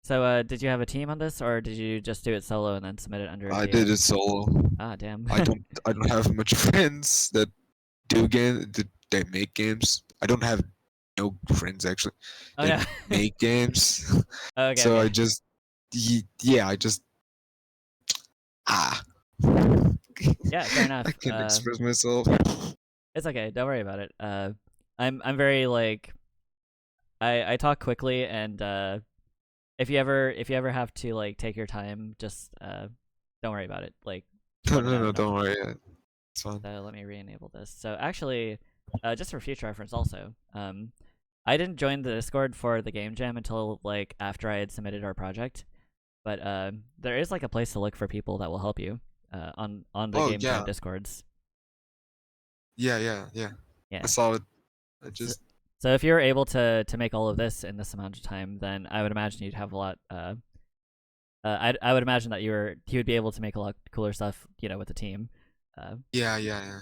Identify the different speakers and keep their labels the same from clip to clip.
Speaker 1: So, did you have a team on this, or did you just do it solo and then submit it under
Speaker 2: I
Speaker 1: NDA?
Speaker 2: did it solo.
Speaker 1: Ah, damn.
Speaker 2: I don't have much friends that do game that they make games. I don't have no friends actually
Speaker 1: Oh
Speaker 2: that
Speaker 1: no.
Speaker 2: make games.
Speaker 1: Okay,
Speaker 2: So I
Speaker 1: okay.
Speaker 2: just yeah, I just ah
Speaker 1: Yeah, fair
Speaker 2: I
Speaker 1: enough.
Speaker 2: can't express myself.
Speaker 1: It's okay. Don't worry about it. I'm very like I talk quickly, and if you ever have to like take your time, just don't worry about it. Like,
Speaker 2: No,
Speaker 1: let me
Speaker 2: no,
Speaker 1: know
Speaker 2: no,
Speaker 1: and I'll.
Speaker 2: don't worry. It's fine.
Speaker 1: So let me re-enable this. So actually, just for future reference, also, I didn't join the Discord for the game jam until like after I had submitted our project. But there is like a place to look for people that will help you on the
Speaker 2: Oh
Speaker 1: game jam
Speaker 2: yeah,
Speaker 1: discords.
Speaker 2: yeah. I
Speaker 1: Yeah.
Speaker 2: saw it. I
Speaker 1: So,
Speaker 2: just
Speaker 1: so if you're able to make all of this in this amount of time, then I would imagine you'd have a lot. I would imagine that you would be able to make a lot cooler stuff, with the team. Uh,
Speaker 2: yeah.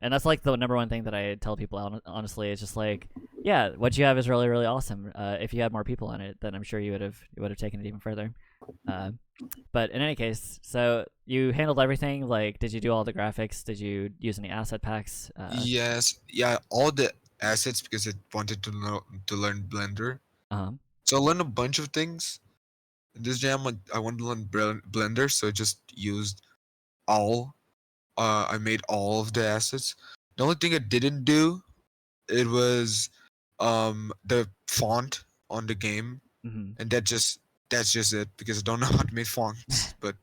Speaker 1: and that's like the number one thing that I tell people. Honestly, it's just like, yeah, what you have is really really awesome. If you had more people on it, then I'm sure you would have taken it even further. Uh, but in any case, so you handled everything. Like, did you do all the graphics? Did you use any asset packs?
Speaker 2: Yes, yeah. All the assets because I wanted to learn Blender.
Speaker 1: Um.
Speaker 2: So I learned a bunch of things. In this jam, I wanted to learn Blender, so I just used all. I made all of the assets. The only thing I didn't do it was the font on the game,
Speaker 1: Mm-hmm.
Speaker 2: and that's just it because I don't know how to make fonts. But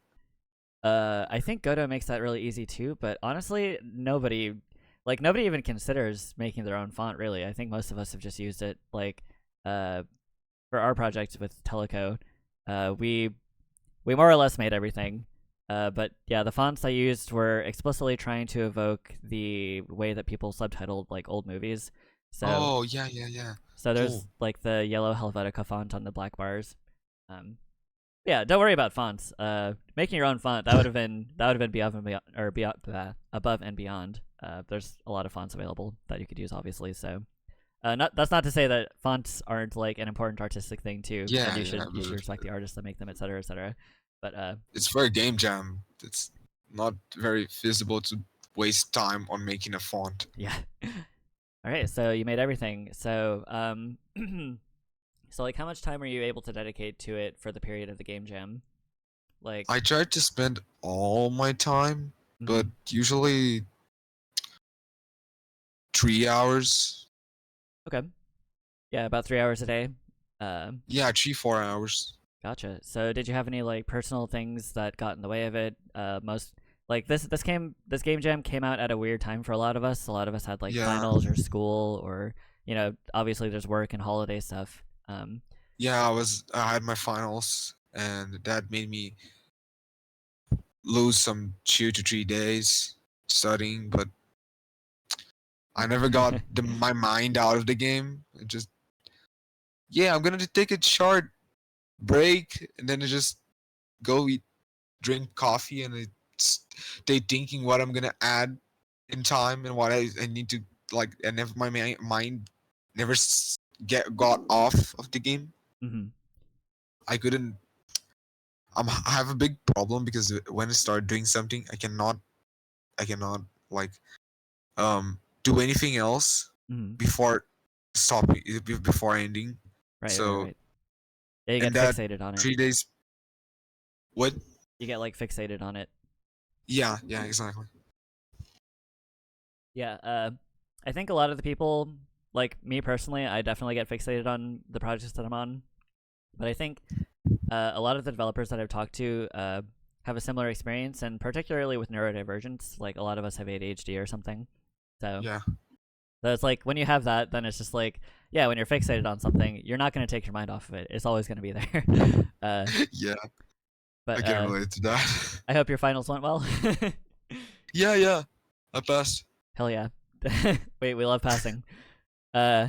Speaker 1: I think Godot makes that really easy too. But honestly, nobody even considers making their own font. Really, I think most of us have just used it. Like, uh, for our project with Teleco, we more or less made everything. But yeah, the fonts I used were explicitly trying to evoke the way that people subtitled like old movies. So
Speaker 2: oh yeah.
Speaker 1: so
Speaker 2: Oh,
Speaker 1: there's like the yellow Helvetica font on the black bars. Um, yeah, don't worry about fonts. Making your own font that would have been beyond and beyond, or beyond, above and beyond. There's a lot of fonts available that you could use, obviously. So, that's not to say that fonts aren't like an important artistic thing too, and
Speaker 2: yeah,
Speaker 1: you
Speaker 2: yeah.
Speaker 1: should you should respect the artists that make them, etc., etc. But
Speaker 2: It's for a game jam. It's not very feasible to waste time on making a font.
Speaker 1: yeah. All right, so you made everything. So, so like, how much time are you able to dedicate to it for the period of the game jam? Like,
Speaker 2: I tried to spend all my time, but
Speaker 1: mhm.
Speaker 2: usually 3 hours.
Speaker 1: Okay, yeah, about 3 hours a day.
Speaker 2: Yeah, 3 4 hours.
Speaker 1: Gotcha. So did you have any like personal things that got in the way of it? Most like this game jam came out at a weird time for a lot of us. A lot of us had like
Speaker 2: Yeah,
Speaker 1: finals or school, or obviously there's work and holiday stuff.
Speaker 2: yeah. I had my finals, and that made me lose some 2 to 3 days studying. But I never got my mind out of the game. It just yeah, I'm gonna take a short break, and then I just go eat, drink coffee, and I stay thinking what I'm gonna add in time and what I need to like. And if my mind never got off of the game,
Speaker 1: hmm
Speaker 2: I couldn't. I have a big problem because when I start doing something, I cannot like do anything else
Speaker 1: hmm
Speaker 2: before stopping before ending.
Speaker 1: Right, right,
Speaker 2: So
Speaker 1: right. Yeah, you
Speaker 2: and
Speaker 1: get
Speaker 2: that
Speaker 1: fixated on it.
Speaker 2: 3 days. What?
Speaker 1: You get like fixated on it.
Speaker 2: Yeah, exactly.
Speaker 1: Yeah. I think a lot of the people, like me personally, I definitely get fixated on the projects that I'm on. But I think a lot of the developers that I've talked to have a similar experience, and particularly with neurodivergence, like a lot of us have ADHD or something. So,
Speaker 2: Yeah,
Speaker 1: so it's like when you have that, then it's just like, yeah, when you're fixated on something, you're not going to take your mind off of it. It's always going to be there. uh,
Speaker 2: yeah. I
Speaker 1: but
Speaker 2: can relate to that.
Speaker 1: I hope your finals went well.
Speaker 2: Yeah. I passed.
Speaker 1: Hell yeah. Wait, we love passing. Uh,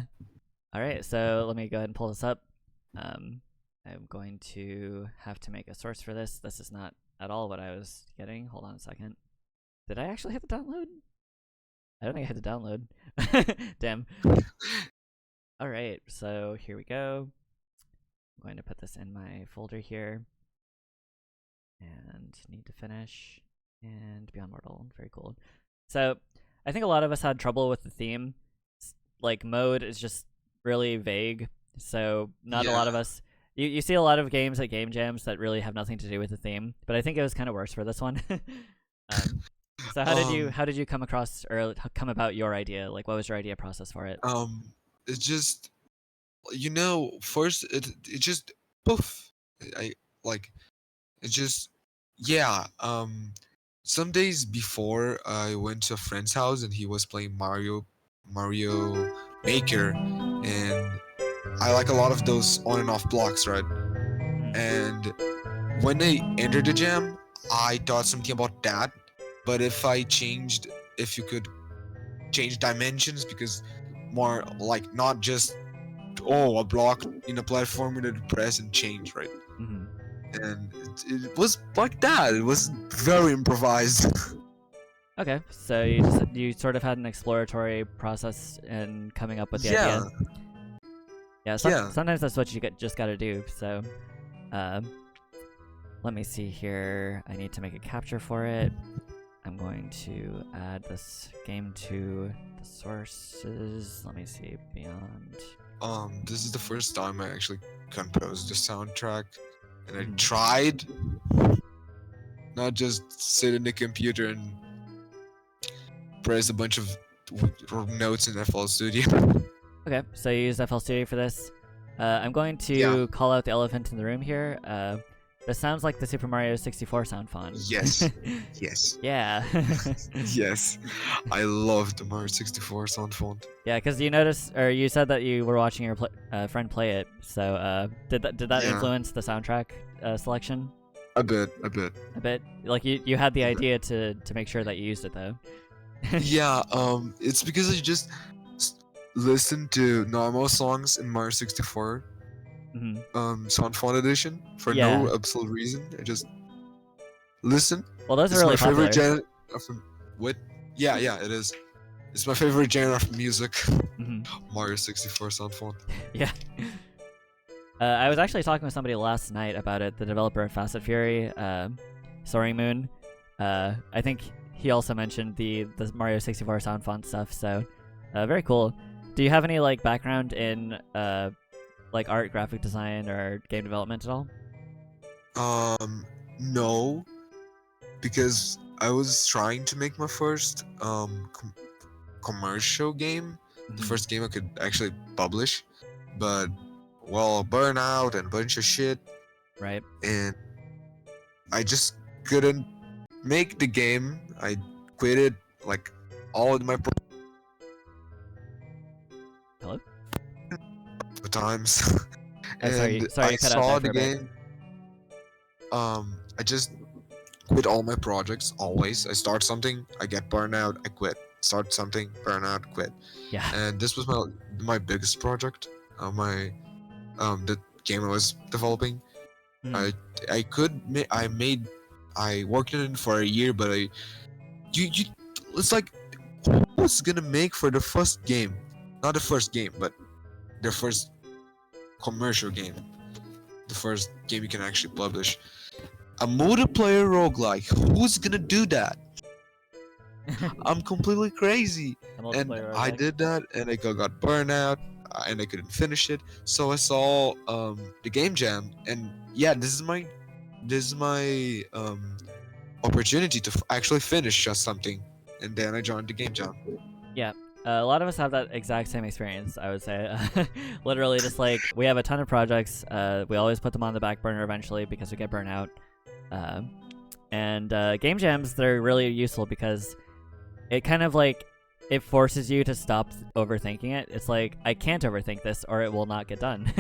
Speaker 1: all right, so let me go ahead and pull this up. Um, I'm going to have to make a source for this. This is not at all what I was getting. Hold on a second. Did I actually hit the download? I don't think I hit the download. Damn. All right, so here we go. I'm going to put this in my folder here. And need to finish. And Beyond Mortal. Very cool. So I think a lot of us had trouble with the theme. Like, mode is just really vague. So not a lot of us... You see a lot of games at game jams that really have nothing to do with the theme. But I think it was kind of worse for this one. So how did you come across or come about your idea? Like, what was your idea process for it?
Speaker 2: It just, first it just poof. I like it just yeah. Some days before I went to a friend's house and he was playing Mario Maker, and I like a lot of those on and off blocks, right? And when I entered the jam, I thought something about that. But if you could change dimensions, because more like not just a block in a platform you press and change, right? And it was like that. It was very improvised.
Speaker 1: Okay, so you sort of had an exploratory process in coming up with the idea. Yeah, sometimes that's what you just gotta do. So, let me see here. I need to make a capture for it. I'm going to add this game to the sources. Let me see, Beyond.
Speaker 2: This is the first time I actually composed the soundtrack, and I tried not just sit in the computer and press a bunch of notes in FL Studio.
Speaker 1: Okay, so you used FL Studio for this. I'm going to call out the elephant in the room here. This sounds like the Super Mario 64 sound font.
Speaker 2: Yes. Yes.
Speaker 1: Yeah.
Speaker 2: Yes. I love the Mario 64 sound font.
Speaker 1: Yeah, because you said that you were watching your friend play it. So did that influence the soundtrack selection?
Speaker 2: A bit.
Speaker 1: Like you had the idea to make sure that you used it though.
Speaker 2: Yeah. It's because I just listened to normal songs in Mario 64. Sound font edition for no absolute reason. I just listen.
Speaker 1: Well, those are really popular.
Speaker 2: It's my favorite genre. What? Yeah, it is. It's my favorite genre of music. Mario 64 sound font.
Speaker 1: Yeah. I was actually talking with somebody last night about it. The developer of Facet Fury, Soaring Moon. I think he also mentioned the Mario 64 sound font stuff. So, very cool. Do you have any like background in like art, graphic design, or game development at all?
Speaker 2: No, because I was trying to make my first commercial game, the first game I could actually publish, but burnout and a bunch of shit,
Speaker 1: right?
Speaker 2: And I just couldn't make the game. I quit it like all of my
Speaker 1: Hello?
Speaker 2: times. And
Speaker 1: sorry,
Speaker 2: I saw the game. I just quit all my projects always. I start something, I get burnout, I quit. Start something, burnout, quit.
Speaker 1: Yeah.
Speaker 2: And this was my biggest project. The game I was developing. I worked in it for a year, but it's like, who's gonna make for the first game? Not the first game, but their first commercial game. The first game you can actually publish. A multiplayer roguelike. Who's gonna do that? I'm completely crazy. And I did that, and I got burnout, and I couldn't finish it. So I saw the game jam, and this is my opportunity to actually finish just something. And then I joined the game jam.
Speaker 1: Yeah. A lot of us have that exact same experience, I would say. Literally, just like, we have a ton of projects. We always put them on the back burner eventually because we get burnt out. And game jams, they're really useful because it kind of like, it forces you to stop overthinking it. It's like, I can't overthink this or it will not get done.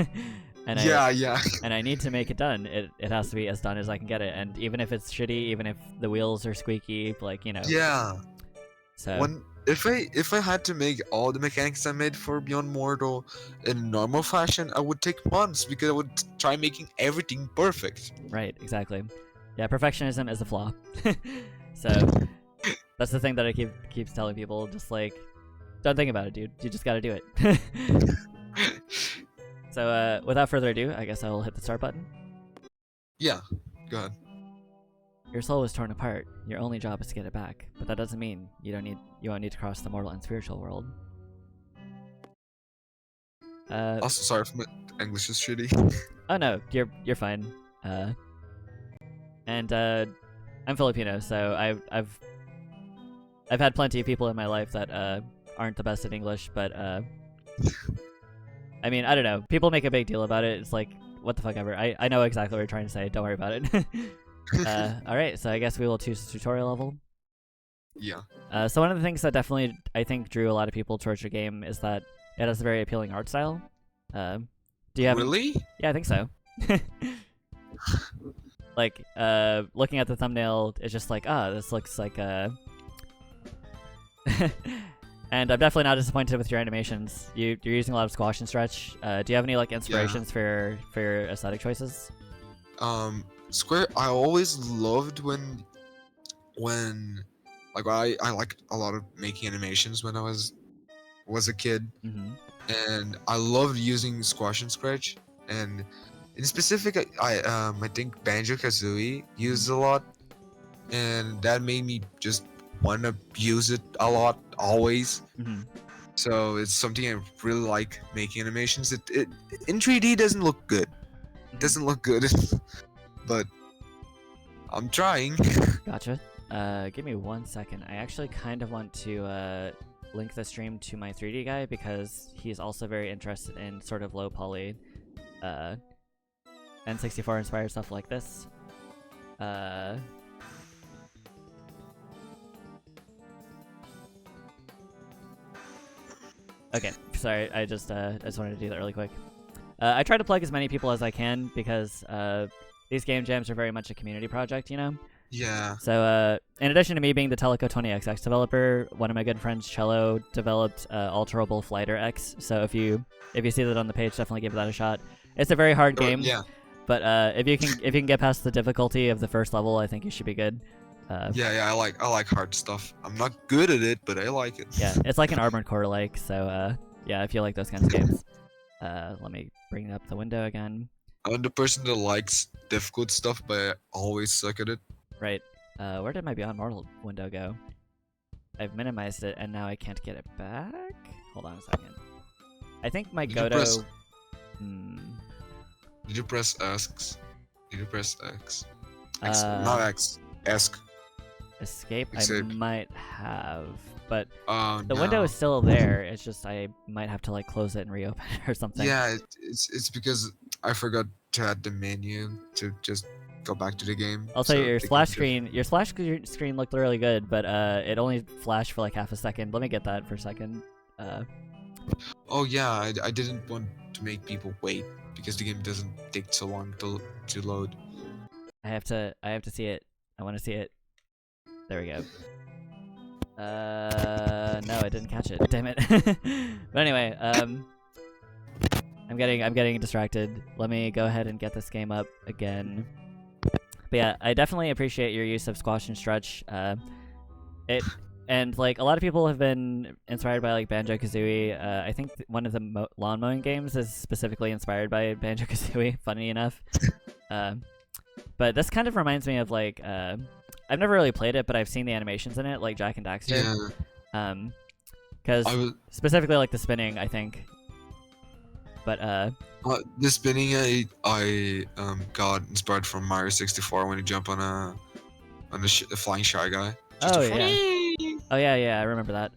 Speaker 1: And and I need to make it done. It has to be as done as I can get it. And even if it's shitty, even if the wheels are squeaky, like,
Speaker 2: Yeah.
Speaker 1: So...
Speaker 2: If I had to make all the mechanics I made for Beyond Mortal in normal fashion, I would take months because I would try making everything perfect.
Speaker 1: Right, exactly. Yeah, perfectionism is a flaw. So that's the thing that I keeps telling people, just like, don't think about it, dude. You just gotta do it. So without further ado, I guess I will hit the start button.
Speaker 2: Yeah, go ahead.
Speaker 1: Your soul was torn apart. Your only job is to get it back, but that doesn't mean you won't need to cross the mortal and spiritual world.
Speaker 2: Also, sorry if my English is shitty.
Speaker 1: Oh no, you're fine. And I'm Filipino, so I've had plenty of people in my life that aren't the best at English, but I mean, I don't know. People make a big deal about it. It's like, what the fuck ever. I know exactly what you're trying to say. Don't worry about it. Alright, so I guess we will choose the tutorial level.
Speaker 2: Yeah.
Speaker 1: So one of the things that definitely, I think, drew a lot of people towards your game is that it has a very appealing art style. Do you have...
Speaker 2: Really?
Speaker 1: Yeah, I think so. Like, looking at the thumbnail, it's just like, this looks like And I'm definitely not disappointed with your animations. You're using a lot of squash and stretch. Do you have any like inspirations for your aesthetic choices?
Speaker 2: Square. I always loved when like I like a lot of making animations when I was a kid, and I loved using squash and stretch. And in specific, I think Banjo Kazooie used a lot, and that made me just want to use it a lot always. So it's something I really like making animations. It in 3D doesn't look good. It doesn't look good, but I'm trying.
Speaker 1: Gotcha. Give me 1 second. I actually kind of want to link the stream to my 3D guy because he's also very interested in sort of low poly N64 inspired stuff like this. Okay, sorry, I just wanted to do that really quick. I try to plug as many people as I can because these game jams are very much a community project, you know?
Speaker 2: Yeah.
Speaker 1: So in addition to me being the Teleco 20XX developer, one of my good friends, Cello, developed Alterable Flighter X. So if you see that on the page, definitely give that a shot. It's a very hard game.
Speaker 2: Yeah.
Speaker 1: But if you can get past the difficulty of the first level, I think you should be good.
Speaker 2: Yeah, I like hard stuff. I'm not good at it, but I like it.
Speaker 1: Yeah, it's like an Armored Core like. So yeah, if you like those kinds of games. Let me bring up the window again.
Speaker 2: I'm the person that likes difficult stuff, but I always suck at it.
Speaker 1: Right. Where did my Beyond Mortal window go? I've minimized it, and now I can't get it back? Hold on a second. I think my Godot...
Speaker 2: Did you press X? Did you press X?
Speaker 1: Not
Speaker 2: X. Esc.
Speaker 1: Escape?
Speaker 2: Escape.
Speaker 1: I might have, but
Speaker 2: the
Speaker 1: window is still there. It's just I might have to like close it and reopen it or something.
Speaker 2: Yeah, it's because I forgot to add the menu to just go back to the game.
Speaker 1: Also, your splash screen looked really good, but it only flashed for like half a second. Let me get that for a second.
Speaker 2: Oh yeah, I didn't want to make people wait because the game doesn't take so long to load.
Speaker 1: I have to see it. I want to see it. There we go. No, I didn't catch it. Damn it. But anyway, I'm getting distracted. Let me go ahead and get this game up again. But yeah, I definitely appreciate your use of squash and stretch. And like a lot of people have been inspired by like Banjo Kazooie. I think one of the lawn mowing games is specifically inspired by Banjo Kazooie. Funny enough. But this kind of reminds me of like I've never really played it, but I've seen the animations in it, like Jack and Daxter.
Speaker 2: Yeah.
Speaker 1: Because specifically like the spinning, I think. But
Speaker 2: the spinning I got inspired from Mario 64 when you jump on a flying shy guy.
Speaker 1: Oh yeah, I remember that.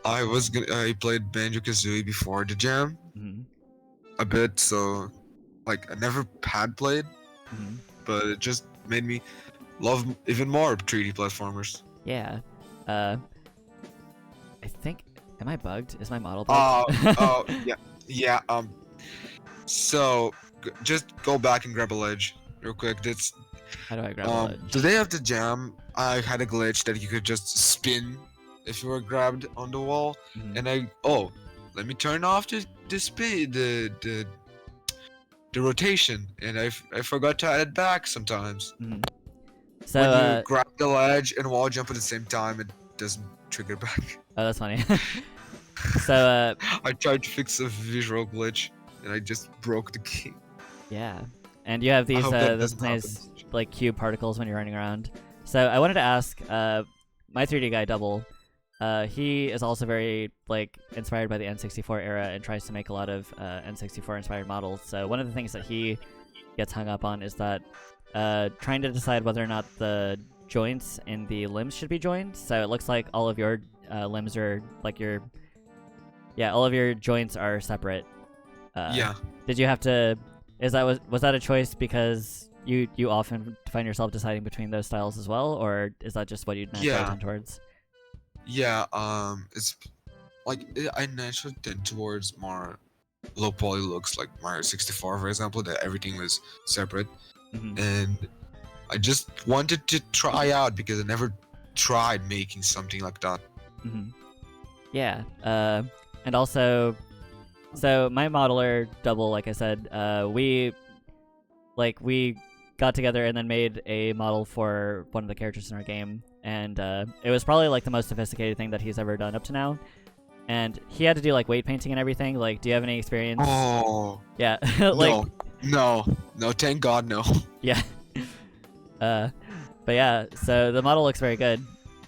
Speaker 2: I played Banjo Kazooie before the jam a bit, so like I never had played, but it just made me love even more 3D platformers.
Speaker 1: Yeah. I think, am I bugged? Is my model bugged?
Speaker 2: Oh yeah. So just go back and grab a ledge real quick.
Speaker 1: How do I grab a ledge?
Speaker 2: The day of the jam, I had a glitch that you could just spin if you were grabbed on the wall, and let me turn off the speed, the rotation, and I forgot to add it back sometimes.
Speaker 1: So
Speaker 2: when you grab the ledge and wall jump at the same time, it doesn't trigger back.
Speaker 1: Oh, that's funny. So
Speaker 2: I tried to fix a visual glitch. and I just broke the game.
Speaker 1: Yeah, and you have
Speaker 2: I
Speaker 1: these
Speaker 2: hope that
Speaker 1: those
Speaker 2: doesn't
Speaker 1: nice
Speaker 2: happen.
Speaker 1: like cube particles when you're running around. So I wanted to ask, my 3D guy Double, he is also very like inspired by the N64 era and tries to make a lot of N64 inspired models. So one of the things that he gets hung up on is that trying to decide whether or not the joints in the limbs should be joined. So it looks like all of your limbs are like all of your joints are separate.
Speaker 2: Yeah.
Speaker 1: Did you have to? Was that a choice because you often find yourself deciding between those styles as well, or is that just what you naturally
Speaker 2: Yeah.
Speaker 1: tend towards?
Speaker 2: Yeah. It's like I naturally tend towards more low poly looks, like Mario 64, for example, that everything was separate,
Speaker 1: Mm-hmm.
Speaker 2: and I just wanted to try out because I never tried making something like that.
Speaker 1: Mm-hmm. Yeah. And also, so my modeler Double, like I said, we got together and then made a model for one of the characters in our game, and it was probably like the most sophisticated thing that he's ever done up to now. And he had to do like weight painting and everything. Like, do you have any experience?
Speaker 2: Oh
Speaker 1: Yeah, like
Speaker 2: no! Thank God, no.
Speaker 1: yeah. But yeah, so the model looks very good,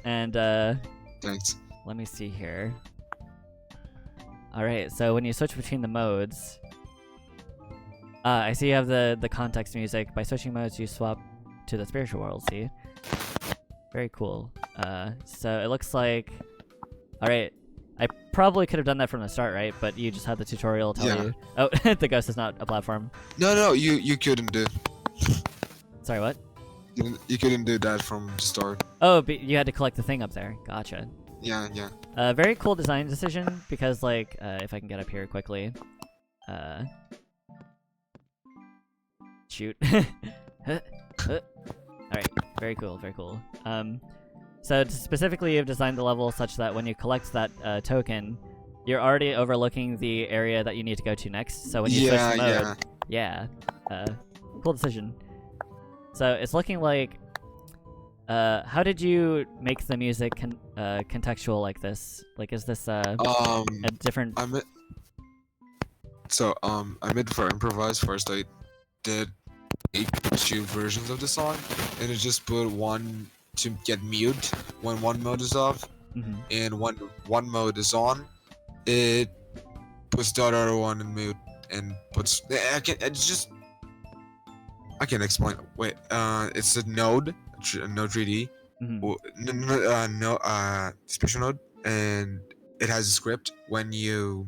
Speaker 1: and
Speaker 2: Thanks.
Speaker 1: let me see here. All right, so when you switch between the modes, I see you have the context music. By switching modes, you swap to the spiritual world. See, very cool. So it looks like, all right. I probably could have done that from the start, right? But you just had the tutorial tell you. Oh, the ghost is not a platform.
Speaker 2: No, you couldn't do.
Speaker 1: Sorry, what?
Speaker 2: You couldn't do that from the start.
Speaker 1: Oh, but you had to collect the thing up there. Gotcha.
Speaker 2: Yeah.
Speaker 1: Very cool design decision because, like, if I can get up here quickly, shoot. All right, very cool, very cool. So specifically, you've designed the level such that when you collect that token, you're already overlooking the area that you need to go to next. So when you switch the mode, cool decision. So it's looking like, how did you make the music contextual like this? Like, is this a different?
Speaker 2: I made for improvise first. I did 2 versions of the song, and I just put one to get mute when one mode is off, and when one mode is on, it puts the other one in mute and puts. I can explain. Wait, it's a node 3D, special node, and it has a script. When you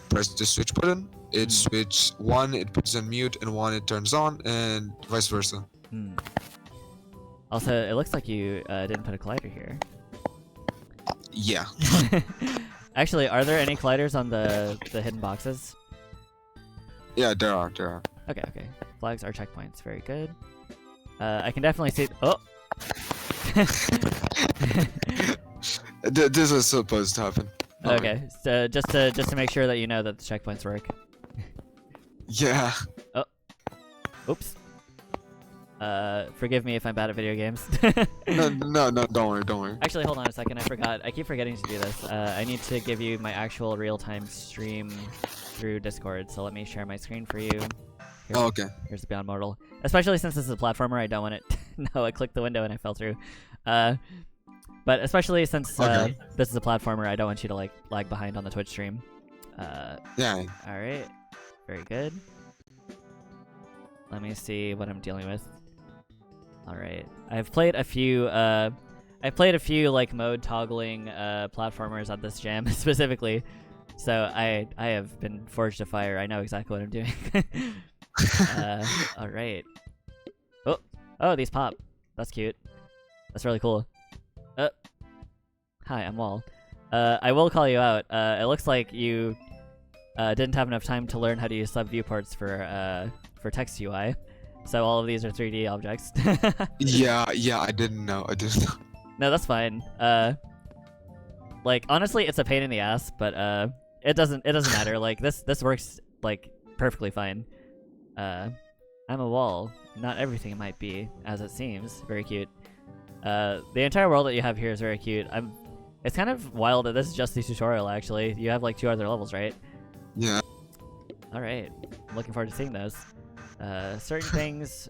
Speaker 2: press the switch button, it switches one, it puts on mute, and one it turns on, and vice versa.
Speaker 1: Also, it looks like you didn't put a collider here.
Speaker 2: Yeah.
Speaker 1: Actually, are there any colliders on the hidden boxes?
Speaker 2: Yeah, there are.
Speaker 1: Okay. Flags are checkpoints. Very good. I can definitely see. Oh.
Speaker 2: This is supposed to happen.
Speaker 1: Okay, so just to make sure that you know that the checkpoints work.
Speaker 2: Yeah.
Speaker 1: Oh. Oops. Forgive me if I'm bad at video games.
Speaker 2: No, don't worry.
Speaker 1: Actually, hold on a second. I forgot. I keep forgetting to do this. I need to give you my actual real-time stream through Discord. So let me share my screen for you. Here,
Speaker 2: Okay.
Speaker 1: Here's the Beyond Mortal. Especially since this is a platformer, I don't want it. No, I clicked the window and I fell through. But especially since this is a platformer, I don't want you to like lag behind on the Twitch stream.
Speaker 2: Yeah.
Speaker 1: All right. Very good. Let me see what I'm dealing with. All right. I've played a few like mode toggling platformers at this jam specifically. So I have been forged to fire. I know exactly what I'm doing. All right. Oh, these pop. That's cute. That's really cool. Hi, I'm Wall. I will call you out. It looks like you didn't have enough time to learn how to use sub viewports for text UI. So all of these are 3D objects.
Speaker 2: Yeah, I didn't know.
Speaker 1: No, that's fine. Like honestly, it's a pain in the ass, but it doesn't matter. Like this works like perfectly fine. I'm a wall. Not everything might be as it seems. Very cute. The entire world that you have here is very cute. It's kind of wild that this is just the tutorial. Actually, you have like 2 other levels, right?
Speaker 2: Yeah.
Speaker 1: All right, I'm looking forward to seeing those. Certain things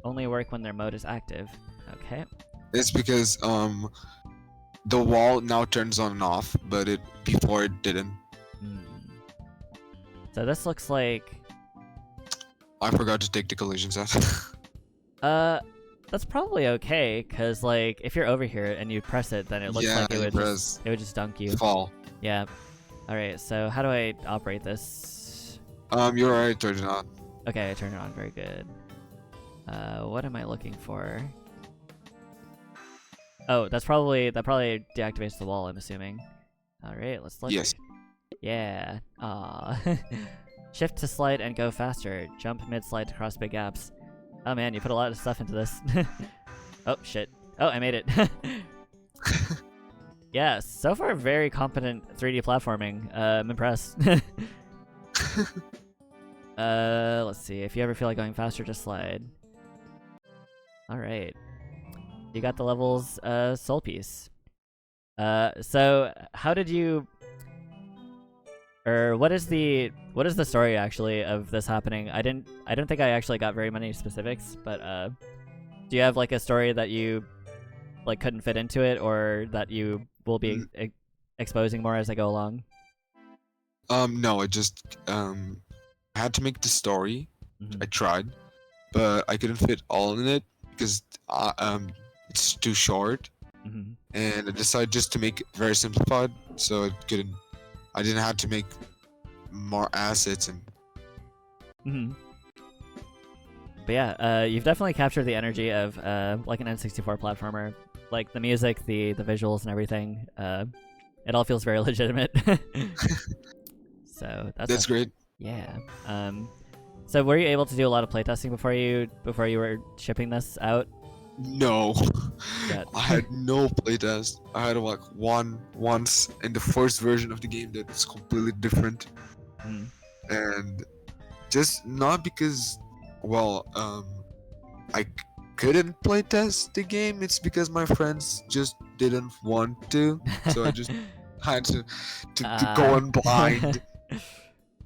Speaker 1: only work when their mode is active. Okay.
Speaker 2: It's because the wall now turns on and off, but it before it didn't.
Speaker 1: Hmm. So this looks like
Speaker 2: I forgot to take the collisions out.
Speaker 1: that's probably okay, cause like if you're over here and you press it, then it looks
Speaker 2: Yeah,
Speaker 1: like
Speaker 2: you
Speaker 1: it would just dunk you.
Speaker 2: Fall.
Speaker 1: Yeah. All right. So how do I operate this?
Speaker 2: You're already turned it on.
Speaker 1: Okay, I turned it on. Very good. What am I looking for? Oh, that probably deactivates the wall, I'm assuming. All right, let's look.
Speaker 2: Yes.
Speaker 1: Yeah. Aw. Shift to slide and go faster. Jump mid-slide to cross big gaps. Oh man, you put a lot of stuff into this. Oh shit. Oh, I made it. Yeah, so far very competent 3D platforming. I'm impressed. Let's see. If you ever feel like going faster, just slide. All right. You got the levels, soul piece. So how did you, or what is the story actually of this happening? I don't think I actually got very many specifics, but do you have like a story that you like couldn't fit into it, or that you will be exposing more as I go along?
Speaker 2: No, I just I had to make the story.
Speaker 1: Mm-hmm.
Speaker 2: I tried, but I couldn't fit all in it because it's too short.
Speaker 1: Mm-hmm.
Speaker 2: And I decided just to make it very simplified, so I didn't have to make more assets and.
Speaker 1: Mm-hmm. But yeah, you've definitely captured the energy of like an N64 platformer, like the music, the visuals, and everything. It all feels very legitimate. So
Speaker 2: That's great.
Speaker 1: Yeah. So were you able to do a lot of playtesting before you were shipping this out?
Speaker 2: No,
Speaker 1: Yeah.
Speaker 2: I had no playtest. I had like once in the first version of the game that was completely different,
Speaker 1: Mm.
Speaker 2: and just not because, well, I couldn't playtest the game. It's because my friends just didn't want to, so I just had to go in blind.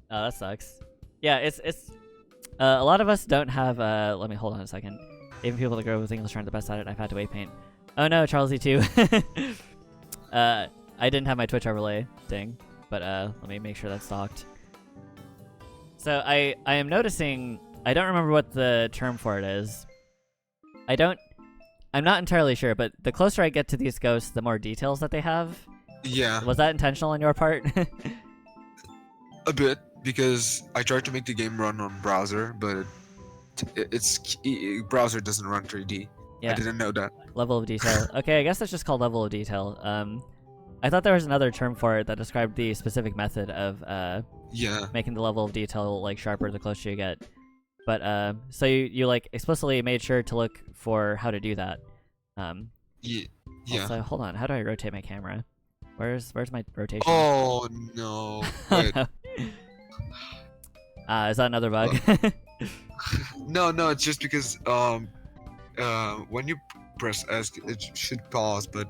Speaker 1: Oh, that sucks. Yeah, it's a lot of us don't have let me hold on a second. Even people that grow up with English aren't the best at it. I've had to wave paint. Oh no, Charles E2. I didn't have my Twitch overlay thing, but let me make sure that's stocked. So I am noticing, I don't remember what the term for it is. I'm not entirely sure, but the closer I get to these ghosts, the more details that they have.
Speaker 2: Yeah,
Speaker 1: Was that intentional on your part?
Speaker 2: a bit, because I tried to make the game run on browser, but browser doesn't run 3D.
Speaker 1: Yeah.
Speaker 2: I didn't know that.
Speaker 1: Level of detail. Okay, I guess that's just called level of detail. I thought there was another term for it that described the specific method of
Speaker 2: Yeah.
Speaker 1: making the level of detail like sharper the closer you get. But so you like explicitly made sure to look for how to do that.
Speaker 2: Yeah.
Speaker 1: Also, hold on. How do I rotate my camera? Where's my rotation?
Speaker 2: Oh no. Wait.
Speaker 1: Is that another bug?
Speaker 2: No, it's just because when you press S, it should pause, but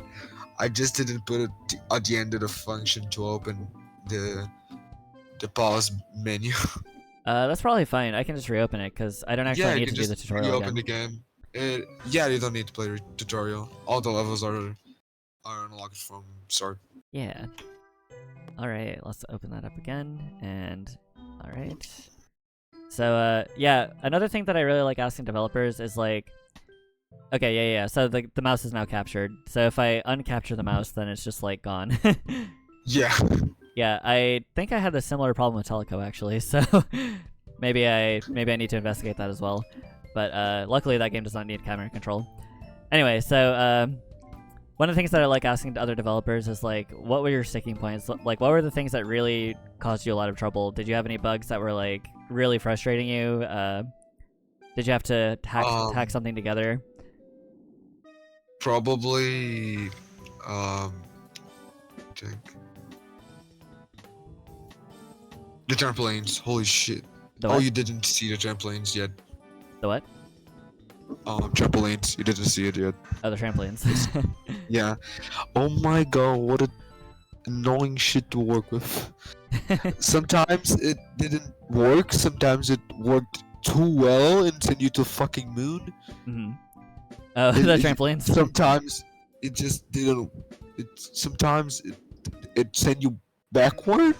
Speaker 2: I just didn't put it at the end of the function to open the pause menu.
Speaker 1: That's probably fine. I can just reopen it because I don't actually need to do the tutorial
Speaker 2: reopen
Speaker 1: again.
Speaker 2: the game. Yeah, you don't need to play the tutorial. All the levels are unlocked from start.
Speaker 1: Yeah. Alright, let's open that up again, and alright. So, yeah, another thing that I really like asking developers is like, okay, yeah, so the mouse is now captured, so if I uncapture the mouse, then it's just like gone.
Speaker 2: Yeah.
Speaker 1: Yeah, I think I had a similar problem with Teleco actually, so maybe I need to investigate that as well. But luckily that game does not need camera control. Anyway, so one of the things that I like asking to other developers is like, what were your sticking points? Like, what were the things that really caused you a lot of trouble? Did you have any bugs that were like really frustrating you? Did you have to hack something together?
Speaker 2: Probably, I think the trampolines. Holy shit!
Speaker 1: The
Speaker 2: you didn't see the trampolines yet.
Speaker 1: The what?
Speaker 2: Trampolines. You didn't see it yet.
Speaker 1: Oh, the trampolines.
Speaker 2: Yeah. Oh my god! annoying shit to work with. Sometimes it didn't work. Sometimes it worked too well and sent you to fucking moon.
Speaker 1: Mm-hmm. Oh, the trampolines.
Speaker 2: Sometimes it just didn't. Sometimes it sent you backward.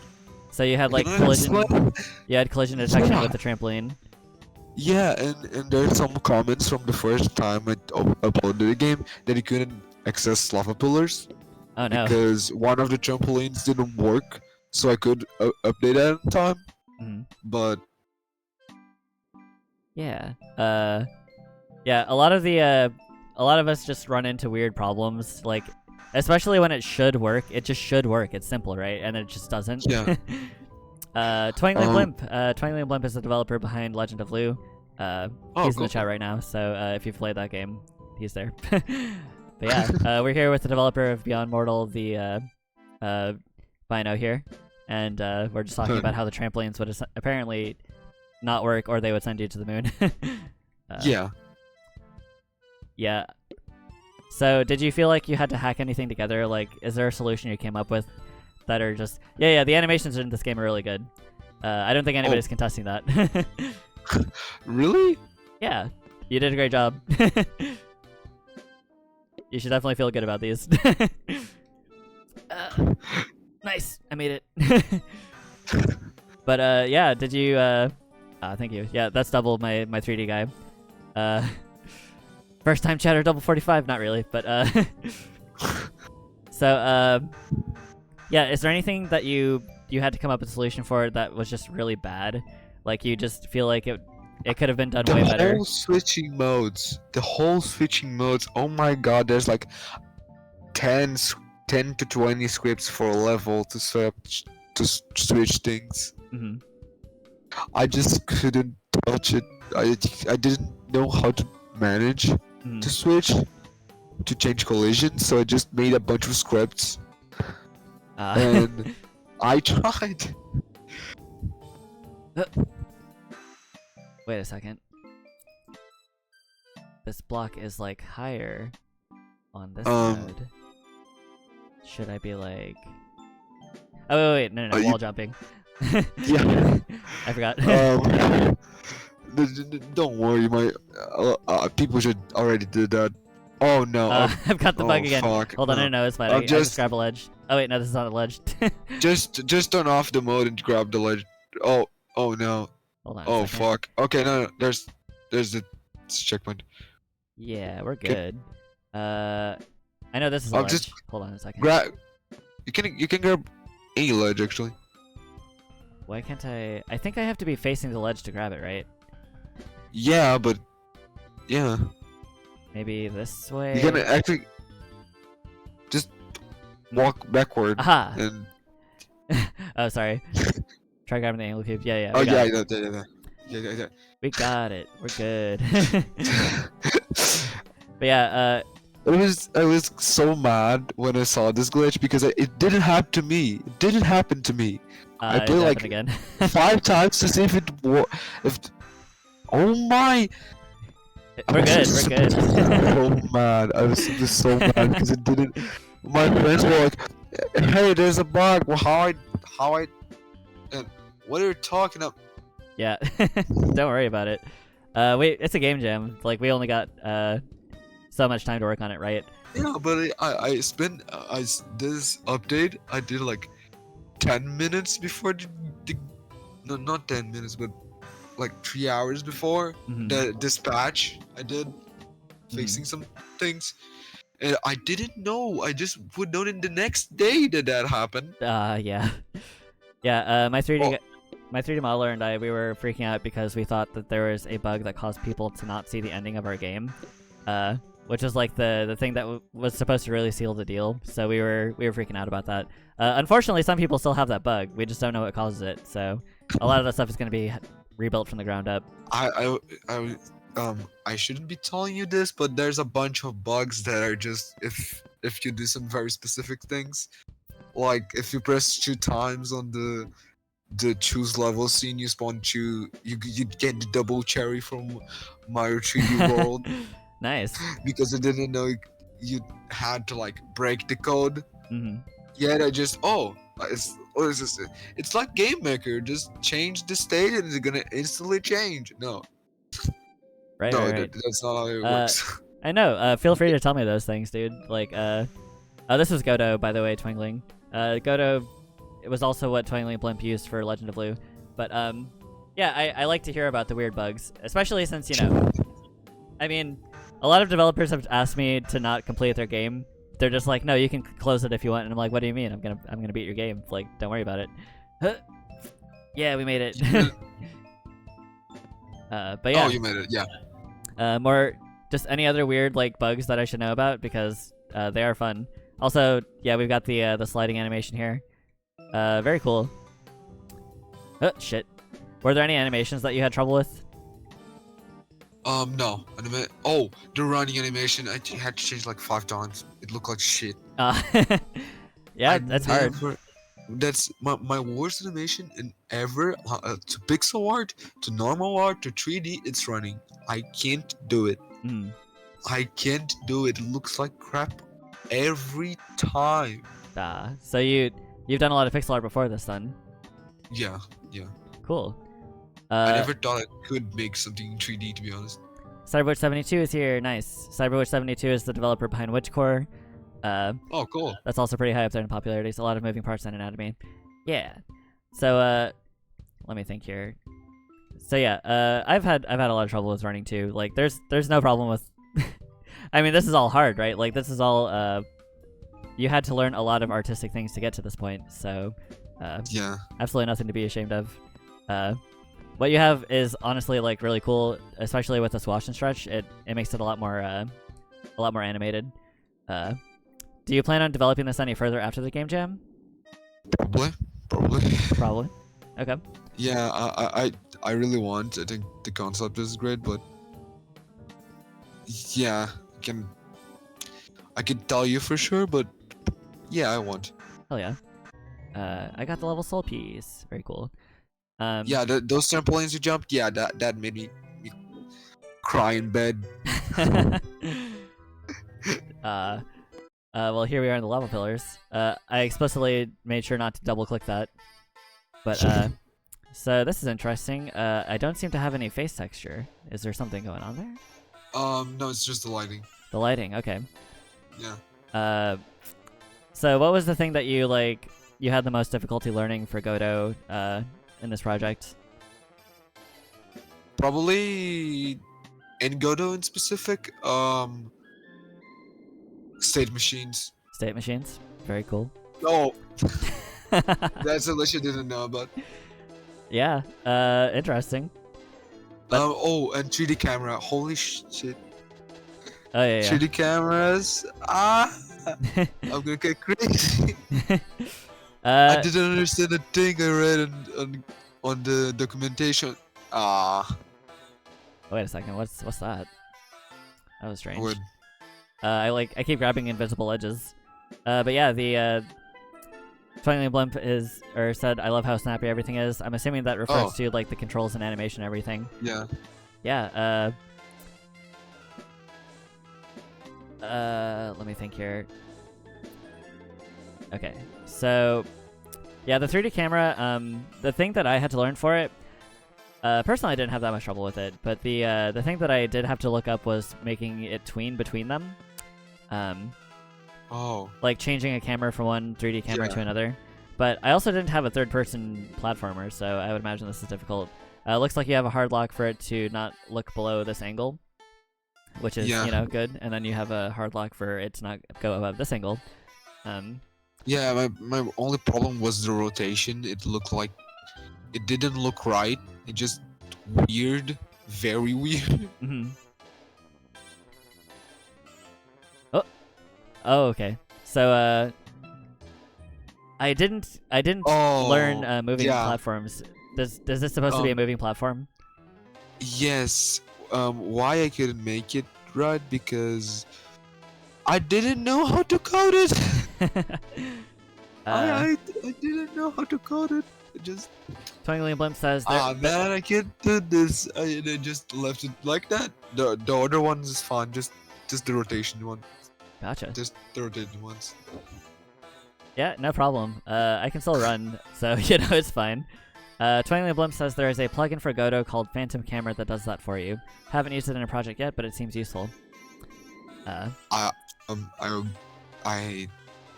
Speaker 1: So you had like
Speaker 2: Can I
Speaker 1: collision.
Speaker 2: explain?
Speaker 1: You had collision detection
Speaker 2: Yeah.
Speaker 1: with the trampoline.
Speaker 2: Yeah, and there's some comments from the first time I uploaded the game that you couldn't access lava pillars
Speaker 1: Oh no.
Speaker 2: because one of the trampolines didn't work, so I could update that in time.
Speaker 1: Mhm.
Speaker 2: But
Speaker 1: Yeah. Yeah. A lot of us just run into weird problems, like especially when it should work. It just should work. It's simple, right? And it just doesn't.
Speaker 2: yeah,
Speaker 1: Twinkling Blimp. Twinkling Blimp is the developer behind Legend of Lou.
Speaker 2: Oh,
Speaker 1: He's in
Speaker 2: cool.
Speaker 1: the chat right now, so if you've played that game, he's there. But yeah, we're here with the developer of Beyond Mortal, the Bino here, and we're just talking about how the trampolines would apparently not work, or they would send you to the moon.
Speaker 2: Yeah.
Speaker 1: Yeah. So, did you feel like you had to hack anything together? Like, is there a solution you came up with that are just... Yeah, the animations in this game are really good. I don't think anybody's contesting that.
Speaker 2: Really?
Speaker 1: Yeah, you did a great job. You should definitely feel good about these. Nice, I made it. But yeah, did you... thank you. Yeah, that's double my 3D guy. First time chatter, double 45. Not really, but so yeah. Is there anything that you had to come up with a solution for that was just really bad? Like you just feel like it could have been done way better.
Speaker 2: The whole switching modes. Oh my god, there's like 10 to 20 scripts for a level to switch things.
Speaker 1: Mm-hmm.
Speaker 2: I just couldn't touch it. I didn't know how to manage to switch to change collision, so I just made a bunch of scripts and I tried.
Speaker 1: Wait a second. This block is like higher on this side. Should I be like... Oh wait, no, wall jumping.
Speaker 2: Yeah.
Speaker 1: I forgot.
Speaker 2: Don't worry, my people should already do that. Oh no!
Speaker 1: I've got the bug again.
Speaker 2: Fuck.
Speaker 1: Hold on, no, it's fine. I just grab a ledge. Oh wait, no, this is not a ledge.
Speaker 2: just turn off the mode and grab the ledge. Oh no.
Speaker 1: Hold on.
Speaker 2: Oh fuck. Okay, no, there's the checkpoint.
Speaker 1: Yeah, we're good. I know this is a ledge.
Speaker 2: Just
Speaker 1: hold on a second.
Speaker 2: You can grab any ledge actually.
Speaker 1: Why can't I? I think I have to be facing the ledge to grab it, right?
Speaker 2: Yeah, but yeah.
Speaker 1: Maybe this way.
Speaker 2: You can actually just walk backward.
Speaker 1: Aha!
Speaker 2: And...
Speaker 1: Oh, sorry. Try grabbing the angle cube. Yeah.
Speaker 2: Oh yeah.
Speaker 1: We got it. We're good. But yeah,
Speaker 2: I was so mad when I saw this glitch because it didn't happen to me. It didn't happen to me. I played like
Speaker 1: again.
Speaker 2: 5 times to see if oh my!
Speaker 1: We're good. We're good.
Speaker 2: So mad. I was just so mad because it didn't. My friends were like, "Hey, there's a bug." Well, how I? And what are you talking about?
Speaker 1: Yeah. Don't worry about it. Wait, it's a game jam. Like we only got so much time to work on it, right?
Speaker 2: Yeah, but I spent this update. I did like 10 minutes before no, not 10 minutes, but like 3 hours before the dispatch. I did fixing some things, and I didn't know. I just would know in the next day that happened.
Speaker 1: Yeah. My 3D modeler and I, we were freaking out because we thought that there was a bug that caused people to not see the ending of our game, which is like the thing that was supposed to really seal the deal. So we were freaking out about that. Unfortunately, some people still have that bug. We just don't know what causes it. So a lot of that stuff is going to be rebuilt from the ground up.
Speaker 2: I shouldn't be telling you this, but there's a bunch of bugs that are just if you do some very specific things, like if you press 2 times on the choose level scene, you spawn you get the double cherry from Mario 3D World.
Speaker 1: Nice.
Speaker 2: Because I didn't know you had to like break the code. Yeah, they just it's what is this? It's like Game Maker. Just change the state and it's gonna instantly change. No,
Speaker 1: Right,
Speaker 2: no,
Speaker 1: right, right.
Speaker 2: that's not how it
Speaker 1: Uh,
Speaker 2: works.
Speaker 1: I know. Feel free to tell me those things, dude. Like, oh, this was Godo, by the way, Twingling. Godo, it was also what Twingling Blimp used for Legend of Lu. But, yeah, I like to hear about the weird bugs, especially since, I mean, a lot of developers have asked me to not complete their game. They're just like, no, you can close it if you want. And I'm like, what do you mean? I'm gonna beat your game. Like, don't worry about it. Yeah, we made it. But yeah.
Speaker 2: Oh, you made it. Yeah.
Speaker 1: More, just any other weird like bugs that I should know about because they are fun. Also, yeah, we've got the sliding animation here. Very cool. Oh shit. Were there any animations that you had trouble with?
Speaker 2: No. Oh, the running animation. I had to change like 5 times. It looked like shit.
Speaker 1: Yeah, that's hard.
Speaker 2: That's my worst animation in ever. To pixel art, to normal art, to 3D. It's running. I can't do it.
Speaker 1: Mm.
Speaker 2: I can't do it. It looks like crap every time.
Speaker 1: So you've done a lot of pixel art before this, then?
Speaker 2: Yeah.
Speaker 1: Cool.
Speaker 2: I never thought I could make something in 3D, to be honest.
Speaker 1: Cyberwitch72 is here. Nice. Cyberwitch72 is the developer behind Witchcore.
Speaker 2: Oh, cool.
Speaker 1: That's also pretty high up there in popularity. So a lot of moving parts and anatomy. Yeah. So let me think here. So yeah, I've had a lot of trouble with running too. Like there's no problem with. I mean, this is all hard, right? Like this is all. You had to learn a lot of artistic things to get to this point. So.
Speaker 2: Yeah.
Speaker 1: Absolutely nothing to be ashamed of. What you have is honestly like really cool, especially with the swash and stretch. It makes it a lot more animated. Do you plan on developing this any further after the game jam? Probably. Okay.
Speaker 2: Yeah, I really want. I think the concept is great, but yeah, I can tell you for sure, but yeah, I want.
Speaker 1: Hell yeah. I got the level soul piece. Very cool.
Speaker 2: Yeah, those trampolines you jumped, yeah, that made me cry in bed.
Speaker 1: Well, here we are in the lava pillars. I explicitly made sure not to double click that. But, so this is interesting. I don't seem to have any face texture. Is there something going on there?
Speaker 2: No, it's just the lighting.
Speaker 1: The lighting, okay.
Speaker 2: Yeah.
Speaker 1: So what was the thing that you had the most difficulty learning for Godot, in this project?
Speaker 2: Probably in Godot in specific, state machines.
Speaker 1: State machines? Very cool.
Speaker 2: Oh, that's a list you didn't know about.
Speaker 1: Yeah, interesting. But
Speaker 2: oh, and 3D camera. Holy shit.
Speaker 1: Oh, yeah.
Speaker 2: 3D cameras. I'm gonna get crazy. I didn't understand a thing I read on the documentation.
Speaker 1: Wait a second, what's that? That was strange.
Speaker 2: Wood.
Speaker 1: I keep grabbing invisible edges. But yeah, the Twilight Blimp said, I love how snappy everything is. I'm assuming that refers to like the controls and animation and everything.
Speaker 2: Yeah.
Speaker 1: Yeah, let me think here. Okay, so yeah, the 3D camera, the thing that I had to learn for it, personally I didn't have that much trouble with it, but the thing that I did have to look up was making it tween between them. Like changing a camera from one 3D camera to another. But I also didn't have a third-person platformer, so I would imagine this is difficult. Looks like you have a hard lock for it to not look below this angle, which is, good. And then you have a hard lock for it to not go above this angle.
Speaker 2: Yeah, my only problem was the rotation. It looked like it didn't look right. It just weird, very weird.
Speaker 1: Mm-hmm. Oh, okay. So I didn't learn moving platforms. Is this supposed to be a moving platform?
Speaker 2: Yes. Why I couldn't make it right because I didn't know how to code it. I didn't know how to code it. Just
Speaker 1: Twinkling Blimp says
Speaker 2: man, I can't do this. I just left it like that. The other ones is fine. Just the rotation one.
Speaker 1: Gotcha.
Speaker 2: Just the rotating ones.
Speaker 1: Yeah, no problem. I can still run, so it's fine. Twinkling Blimp says there is a plugin for Godot called Phantom Camera that does that for you. Haven't used it in a project yet, but it seems useful.
Speaker 2: I I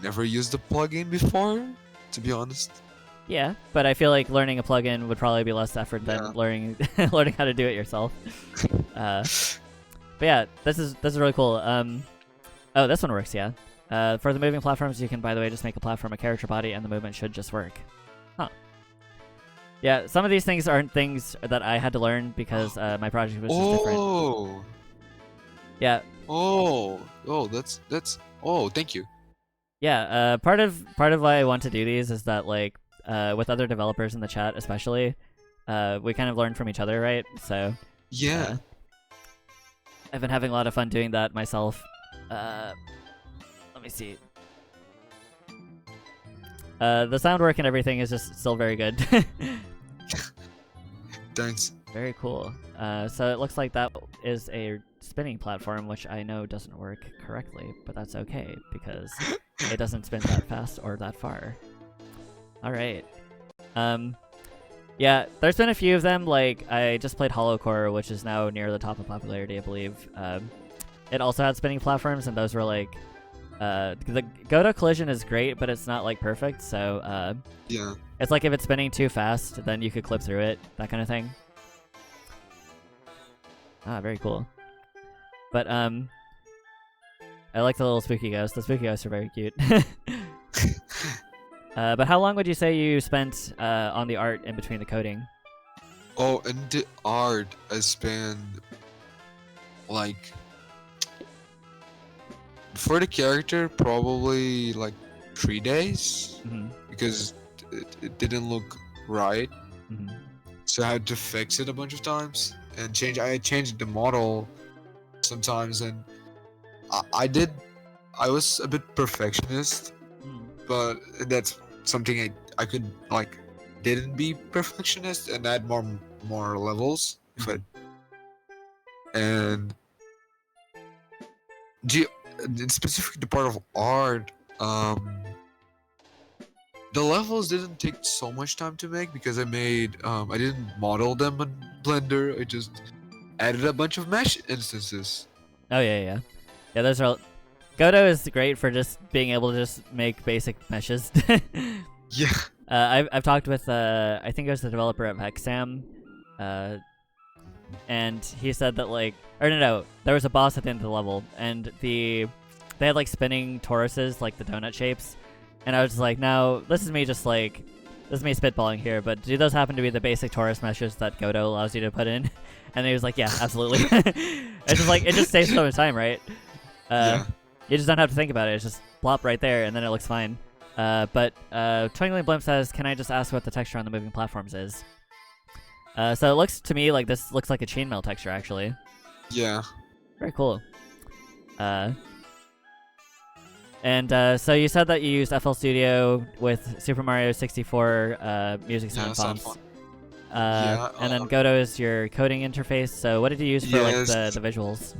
Speaker 2: never used the plugin before, to be honest.
Speaker 1: Yeah, but I feel like learning a plugin would probably be less effort than learning learning how to do it yourself. But yeah, this is really cool. Oh, this one works, yeah. For the moving platforms, you can, by the way, just make a platform a character body, and the movement should just work. Huh. Yeah, some of these things aren't things that I had to learn because my project was just different.
Speaker 2: Oh.
Speaker 1: Yeah.
Speaker 2: Oh. Oh, that's. Oh, thank you.
Speaker 1: Yeah. Part of why I want to do these is that like with other developers in the chat, especially, we kind of learn from each other, right? So.
Speaker 2: Yeah.
Speaker 1: I've been having a lot of fun doing that myself. Let me see. The sound work and everything is just still very good.
Speaker 2: Thanks.
Speaker 1: Very cool. So it looks like that is a spinning platform, which I know doesn't work correctly, but that's okay because it doesn't spin that fast or that far. All right. Yeah, there's been a few of them. Like I just played Hollow Core, which is now near the top of popularity, I believe. It also had spinning platforms, and those were like the Godot collision is great, but it's not like perfect. So
Speaker 2: yeah,
Speaker 1: it's like if it's spinning too fast, then you could clip through it, that kind of thing. Ah, very cool. But I like the little spooky ghosts. The spooky ghosts are very cute. But how long would you say you spent on the art in between the coding?
Speaker 2: Oh, and the art I spent like for the character probably like 3 days because it didn't look right. So I had to fix it a bunch of times and I changed the model sometimes, and I was a bit perfectionist, but that's something I could like didn't be perfectionist and add more levels if I and in specific the part of art, the levels didn't take so much time to make because I didn't model them in Blender. I just added a bunch of mesh instances.
Speaker 1: Oh yeah. Those are. Godot is great for just being able to just make basic meshes.
Speaker 2: Yeah.
Speaker 1: I've talked with I think it was the developer at Hexam, and he said that like, or no, there was a boss at the end of the level, and they had like spinning toruses, like the donut shapes, and I was just like, no, this is me spitballing here, but do those happen to be the basic torus meshes that Godot allows you to put in? And he was like, yeah, absolutely. It's just like, it just saves so much time, right?
Speaker 2: Yeah.
Speaker 1: You just don't have to think about it. It's just plop right there, and then it looks fine. But Twinkling Blimp says, can I just ask what the texture on the moving platforms is? So it looks to me like this looks like a chainmail texture, actually.
Speaker 2: Yeah.
Speaker 1: Very cool. So you said that you used FL Studio with Super Mario 64 music sound fonts. And then Godot is your coding interface. So what did you use for like the visuals?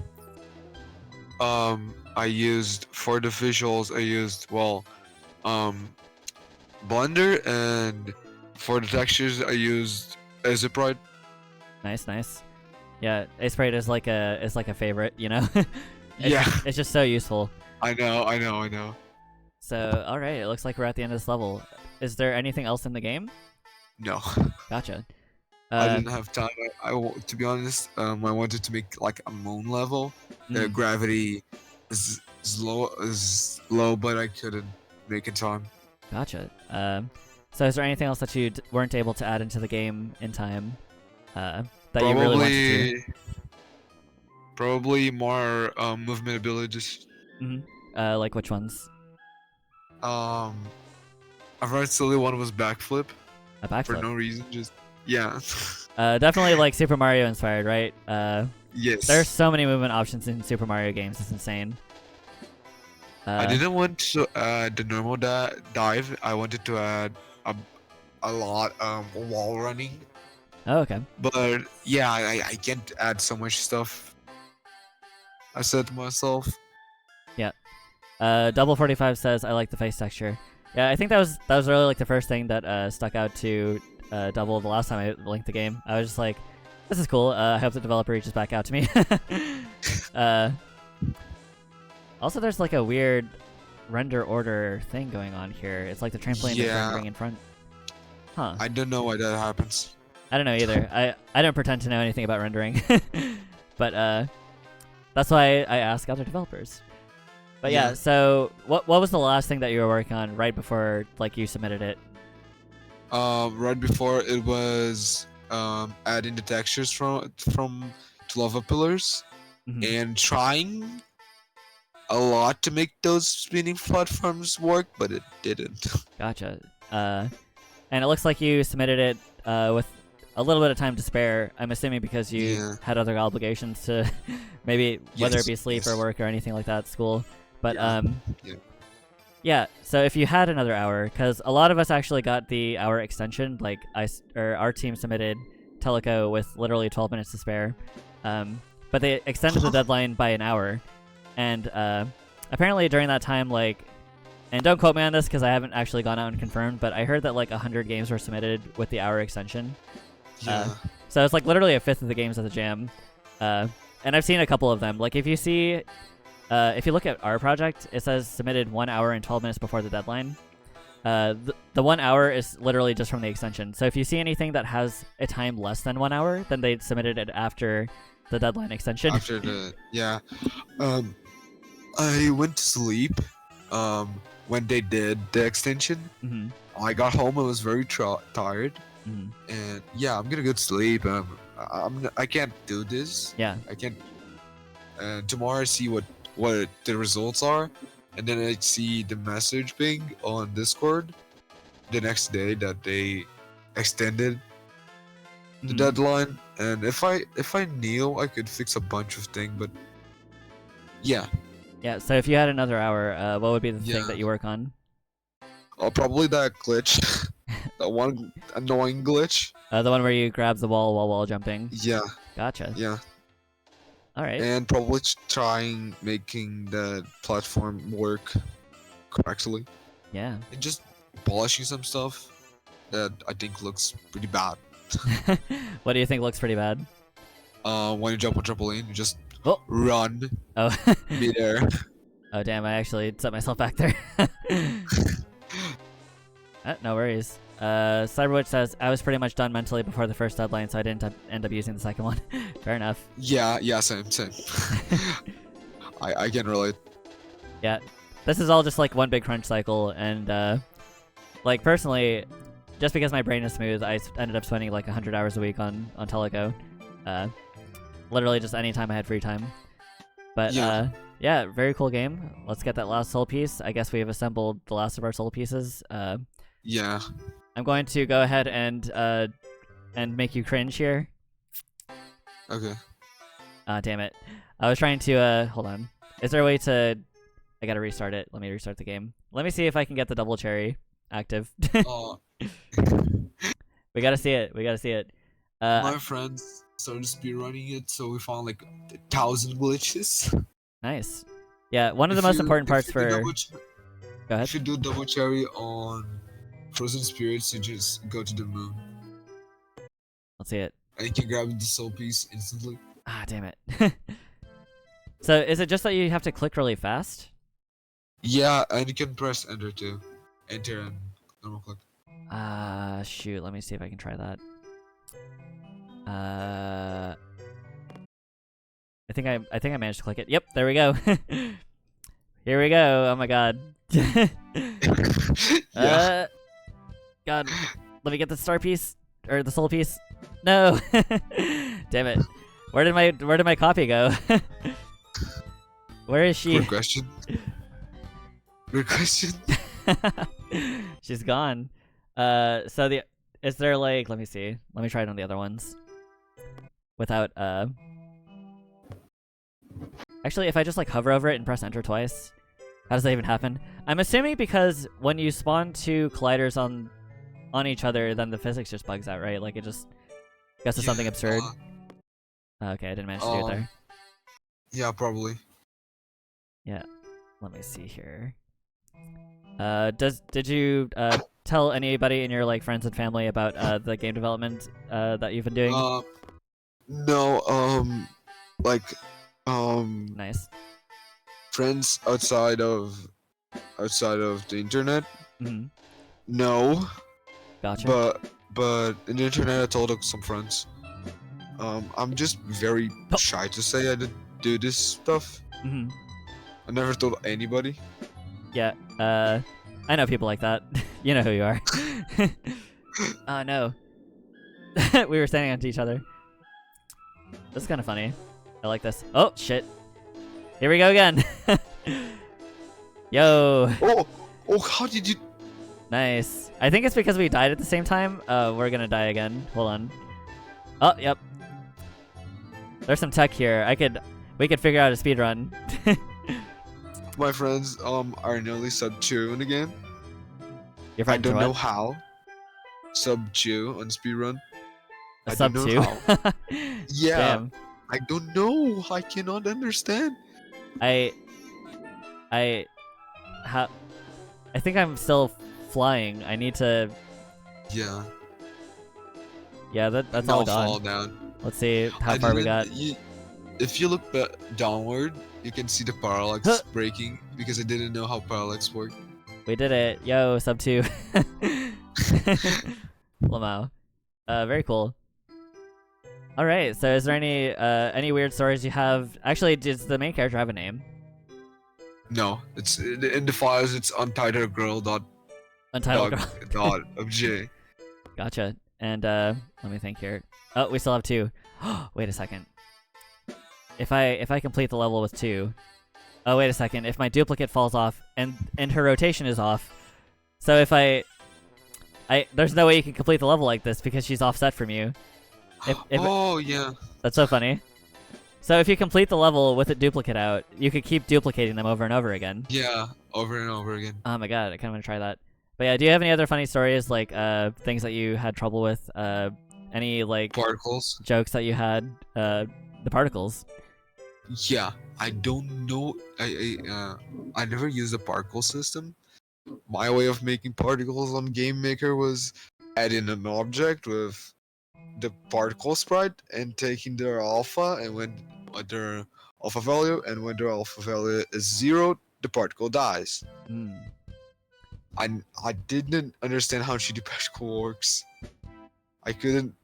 Speaker 2: I used for the visuals. I used Blender, and for the textures I used Sprite.
Speaker 1: Nice. Yeah, Sprite is like a favorite, you know.
Speaker 2: Yeah.
Speaker 1: It's just so useful.
Speaker 2: I know.
Speaker 1: So all right, it looks like we're at the end of this level. Is there anything else in the game?
Speaker 2: No.
Speaker 1: Gotcha.
Speaker 2: I didn't have time. To be honest, I wanted to make like a moon level. Gravity is low, but I couldn't make it time.
Speaker 1: Gotcha. So is there anything else that you weren't able to add into the game in time that you really wanted to?
Speaker 2: Probably more movement abilities.
Speaker 1: Like which ones?
Speaker 2: I thought silly one was backflip.
Speaker 1: A backflip?
Speaker 2: For no reason, just yeah.
Speaker 1: Definitely like Super Mario inspired, right?
Speaker 2: Yes.
Speaker 1: There's so many movement options in Super Mario games. It's insane.
Speaker 2: I didn't want to add the normal dive. I wanted to add a lot wall running.
Speaker 1: Oh, okay.
Speaker 2: But yeah, I can't add so much stuff. I said to myself.
Speaker 1: Yeah. Double 45 says, I like the face texture. Yeah, I think that was really like the first thing that stuck out to Double the last time I linked the game. I was just like, this is cool. I hope the developer reaches back out to me. uh, also, there's like a weird render order thing going on here. It's like the trampoline is rendering in front. Huh.
Speaker 2: I don't know why that happens.
Speaker 1: I don't know either. I don't pretend to know anything about rendering. But that's why I ask other developers. But yeah, so what was the last thing that you were working on right before like you submitted it?
Speaker 2: Right before it was adding the textures from to lava pillars and trying a lot to make those spinning platforms work, but it didn't.
Speaker 1: Gotcha. And it looks like you submitted it with a little bit of time to spare. I'm assuming because you had other obligations to maybe whether it be sleep or work or anything like that, school. But yeah. So if you had another hour, because a lot of us actually got the hour extension. Like our team submitted Teleco with literally 12 minutes to spare, but they extended the deadline by an hour, and apparently during that time, like, and don't quote me on this because I haven't actually gone out and confirmed, but I heard that like 100 games were submitted with the hour extension. So it's like literally a fifth of the games at the jam, and I've seen a couple of them. Like if you look at our project, it says submitted 1 hour and 12 minutes before the deadline. The 1 hour is literally just from the extension. So if you see anything that has a time less than 1 hour, then they submitted it after the deadline extension.
Speaker 2: After the I went to sleep when they did the extension. I got home and was very tired. And yeah, I'm gonna go to sleep. I can't do this.
Speaker 1: Yeah.
Speaker 2: I can't. Tomorrow I see what the results are, and then I see the message ping on Discord the next day that they extended the deadline. And if I knew, I could fix a bunch of things, but yeah.
Speaker 1: Yeah. So if you had another hour, what would be the thing that you work on?
Speaker 2: Oh, probably that glitch. That one annoying glitch.
Speaker 1: The one where you grab the wall while wall jumping.
Speaker 2: Yeah.
Speaker 1: Gotcha.
Speaker 2: Yeah.
Speaker 1: All right.
Speaker 2: And probably trying making the platform work correctly.
Speaker 1: Yeah.
Speaker 2: And just polishing some stuff that I think looks pretty bad.
Speaker 1: What do you think looks pretty bad?
Speaker 2: When you jump on trampoline, you just run
Speaker 1: Oh.
Speaker 2: midair.
Speaker 1: Oh damn! I actually set myself back there. No worries. Cyberwitch says, I was pretty much done mentally before the first deadline, so I didn't end up using the second one. Fair enough.
Speaker 2: Yeah, same. I can relate.
Speaker 1: Yeah, this is all just like one big crunch cycle, and like personally, just because my brain is smooth, I ended up spending like 100 hours a week on Teleco. Literally just any time I had free time. But yeah, very cool game. Let's get that last soul piece. I guess we have assembled the last of our soul pieces.
Speaker 2: Yeah.
Speaker 1: I'm going to go ahead and make you cringe here.
Speaker 2: Okay.
Speaker 1: Damn it. I was trying to, hold on. Is there a way to... I gotta restart it. Let me restart the game. Let me see if I can get the double cherry active. We gotta see it.
Speaker 2: My friends started speedrunning it, so we found like 1,000 glitches.
Speaker 1: Nice. Yeah, one of the most important parts for... Go ahead.
Speaker 2: If you do double cherry on Frozen Spirits, you just go to the moon.
Speaker 1: Let's see it.
Speaker 2: And you can grab the soul piece instantly.
Speaker 1: Ah, damn it. So, is it just that you have to click really fast?
Speaker 2: Yeah, and you can press enter too. Enter and normal click.
Speaker 1: Shoot, let me see if I can try that. I think I managed to click it. Yep, there we go. Here we go. Oh my god.
Speaker 2: Yeah.
Speaker 1: God, let me get the star piece or the soul piece. No. Damn it. Where did my copy go? Where is she?
Speaker 2: Good question. Good question.
Speaker 1: She's gone. Is there like, let me see. Let me try it on the other ones. Without Actually, if I just like hover over it and press enter twice, how does that even happen? I'm assuming because when you spawn two colliders on each other, then the physics just bugs out, right? Like it just goes to something absurd. Okay, I didn't manage to do it there.
Speaker 2: Yeah, probably.
Speaker 1: Yeah, let me see here. Did you tell anybody in your like friends and family about the game development that you've been doing?
Speaker 2: No. Like, um,
Speaker 1: Nice.
Speaker 2: friends outside of the internet.
Speaker 1: Mm-hmm.
Speaker 2: No,
Speaker 1: Gotcha.
Speaker 2: but in the internet, I told some friends. I'm just very shy to say I did do this stuff.
Speaker 1: Mm-hmm.
Speaker 2: I never told anybody.
Speaker 1: Yeah. I know people like that. You know who you are. Oh no. We were standing onto each other. This is kind of funny. I like this. Oh shit. Here we go again. Yo.
Speaker 2: Oh, how did you?
Speaker 1: Nice. I think it's because we died at the same time. We're gonna die again. Hold on. Oh, yep. There's some tech here. We could figure out a speed run.
Speaker 2: My friends are nearly sub 2 in the game.
Speaker 1: Your
Speaker 2: I
Speaker 1: friends
Speaker 2: don't
Speaker 1: are
Speaker 2: know
Speaker 1: what?
Speaker 2: how. Sub 2 on speedrun.
Speaker 1: A
Speaker 2: I
Speaker 1: sub
Speaker 2: don't
Speaker 1: 2?
Speaker 2: know how. Yeah.
Speaker 1: Damn.
Speaker 2: I don't know. I cannot understand.
Speaker 1: I think I'm still flying. I need to.
Speaker 2: Yeah.
Speaker 1: Yeah, that's
Speaker 2: Now
Speaker 1: all
Speaker 2: fall
Speaker 1: gone.
Speaker 2: down.
Speaker 1: Let's see how far we got.
Speaker 2: If you look downward, you can see the parallax breaking because I didn't know how parallax worked.
Speaker 1: We did it. Yo, sub 2. Lamau. Very cool. All right. So, is there any weird stories you have? Actually, does the main character have a name?
Speaker 2: No, it's in the files. It's untitled girl dot
Speaker 1: Untitled
Speaker 2: dog
Speaker 1: girl.
Speaker 2: dot obj.
Speaker 1: Gotcha. And let me think here. Oh, we still have 2. Wait a second. If I complete the level with 2. Oh, wait a second. If my duplicate falls off and her rotation is off, so if there's no way you can complete the level like this because she's offset from you.
Speaker 2: Oh yeah.
Speaker 1: That's so funny. So if you complete the level with a duplicate out, you could keep duplicating them over and over again.
Speaker 2: Yeah, over and over again.
Speaker 1: Oh my god, I kind of want to try that. But yeah, do you have any other funny stories, like things that you had trouble with? Any like
Speaker 2: Particles.
Speaker 1: jokes that you had? The particles.
Speaker 2: Yeah, I don't know. I never used the particle system. My way of making particles on Game Maker was adding an object with the particle sprite and taking their alpha, and when their alpha value, and when their alpha value is 0, the particle dies.
Speaker 1: Mm.
Speaker 2: I didn't understand how 3D particle works. I couldn't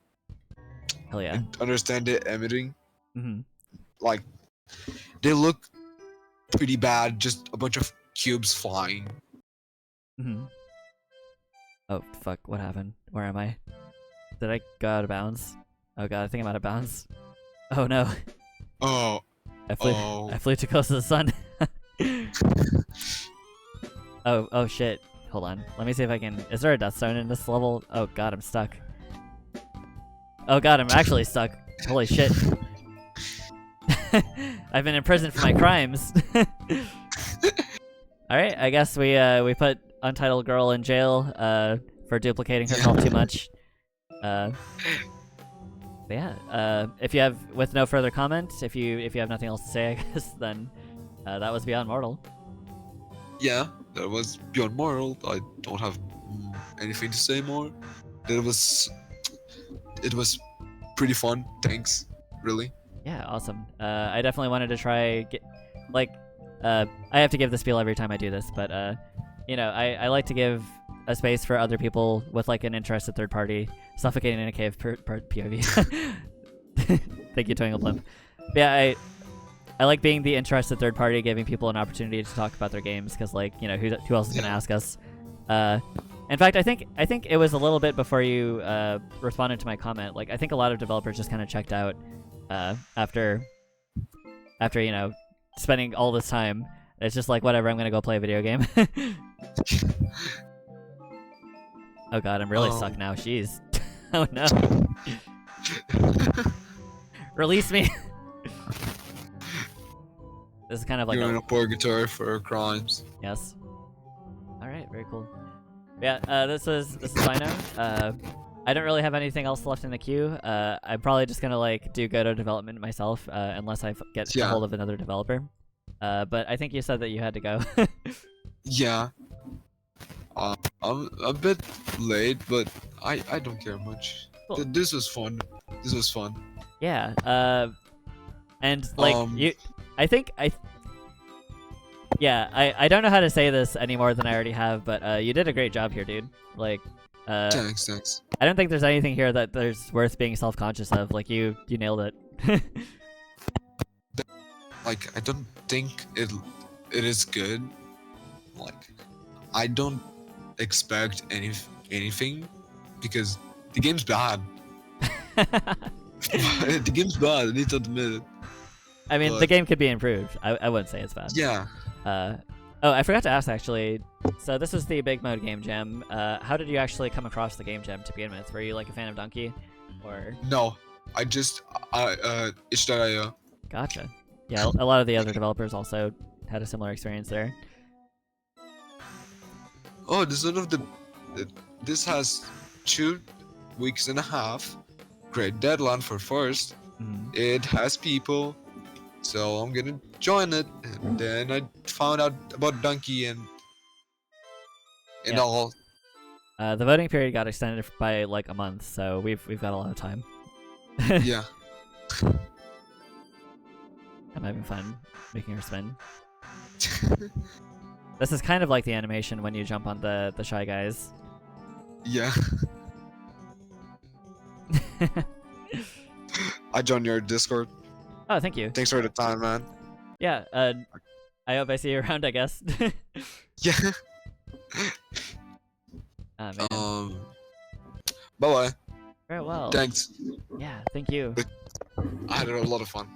Speaker 1: Hell yeah.
Speaker 2: understand the emitting.
Speaker 1: Mm-hmm.
Speaker 2: Like, they look pretty bad, just a bunch of cubes flying.
Speaker 1: Mm-hmm. Oh fuck! What happened? Where am I? Did I go out of bounds? Oh god, I think I'm out of bounds. Oh no!
Speaker 2: Oh.
Speaker 1: I flew too close to the sun. Oh shit! Hold on. Let me see if I can. Is there a death zone in this level? Oh god, I'm stuck. Oh god, I'm actually stuck. Holy shit! I've been imprisoned for my crimes. All right, I guess we put Untitled Girl in jail for duplicating herself too much. But yeah, if you have, with no further comment, if you have nothing else to say, I guess then that was Beyond Mortal.
Speaker 2: Yeah, that was Beyond Mortal. I don't have anything to say more. It was pretty fun. Thanks, really.
Speaker 1: Yeah, awesome. I definitely wanted to try I have to give the spiel every time I do this, but you know, I like to give a space for other people with like an interested third party. Suffocating in a cave POV. Thank you, Twinkle Blimp. Yeah, I like being the interested third party, giving people an opportunity to talk about their games, because like, you know, who else is gonna ask us? In fact, I think it was a little bit before you responded to my comment. Like, I think a lot of developers just kind of checked out after you know, spending all this time. It's just like, whatever, I'm gonna go play a video game. Oh god, I'm really stuck now. Jeez. Oh no. Release me. This is kind of like
Speaker 2: You're in a purgatory for crimes.
Speaker 1: Yes. All right, very cool. Yeah, this is Bino. I don't really have anything else left in the queue. I'm probably just gonna like do Godot development myself, unless I get a hold of another developer. But I think you said that you had to go.
Speaker 2: Yeah. I'm a bit late, but I don't care much.
Speaker 1: Cool.
Speaker 2: This was fun. This was fun.
Speaker 1: Yeah. And like
Speaker 2: Um,
Speaker 1: yeah, I don't know how to say this any more than I already have, but you did a great job here, dude. Like,
Speaker 2: thanks.
Speaker 1: I don't think there's anything here that there's worth being self-conscious of. Like, you nailed it.
Speaker 2: Like I don't think it is good. Like I don't expect anything because the game's bad. The game's bad. I need to admit it.
Speaker 1: I mean, the
Speaker 2: But
Speaker 1: game could be improved. I wouldn't say it's bad.
Speaker 2: yeah,
Speaker 1: Oh, I forgot to ask actually. So this is the Big Mode Game Jam. How did you actually come across the Game Jam to begin with? Were you like a fan of Donkey, or?
Speaker 2: no, itch.io.
Speaker 1: Gotcha. Yeah, a lot of the other developers also had a similar experience there.
Speaker 2: Oh, this has 2 weeks and a half. Great deadline for first.
Speaker 1: Mhm.
Speaker 2: It has people, so I'm gonna join it. And then I found out about Donkey and
Speaker 1: Yeah.
Speaker 2: all.
Speaker 1: The voting period got extended by like a month, so we've got a lot of time.
Speaker 2: Yeah.
Speaker 1: I'm having fun making her spin. This is kind of like the animation when you jump on the Shy Guys.
Speaker 2: Yeah. I joined your Discord.
Speaker 1: Oh, thank you.
Speaker 2: Thanks for the time, man.
Speaker 1: Yeah, I hope I see you around, I guess.
Speaker 2: Yeah.
Speaker 1: Oh, man.
Speaker 2: Bye bye.
Speaker 1: Very well.
Speaker 2: Thanks.
Speaker 1: Yeah, thank you.
Speaker 2: I had a lot of fun.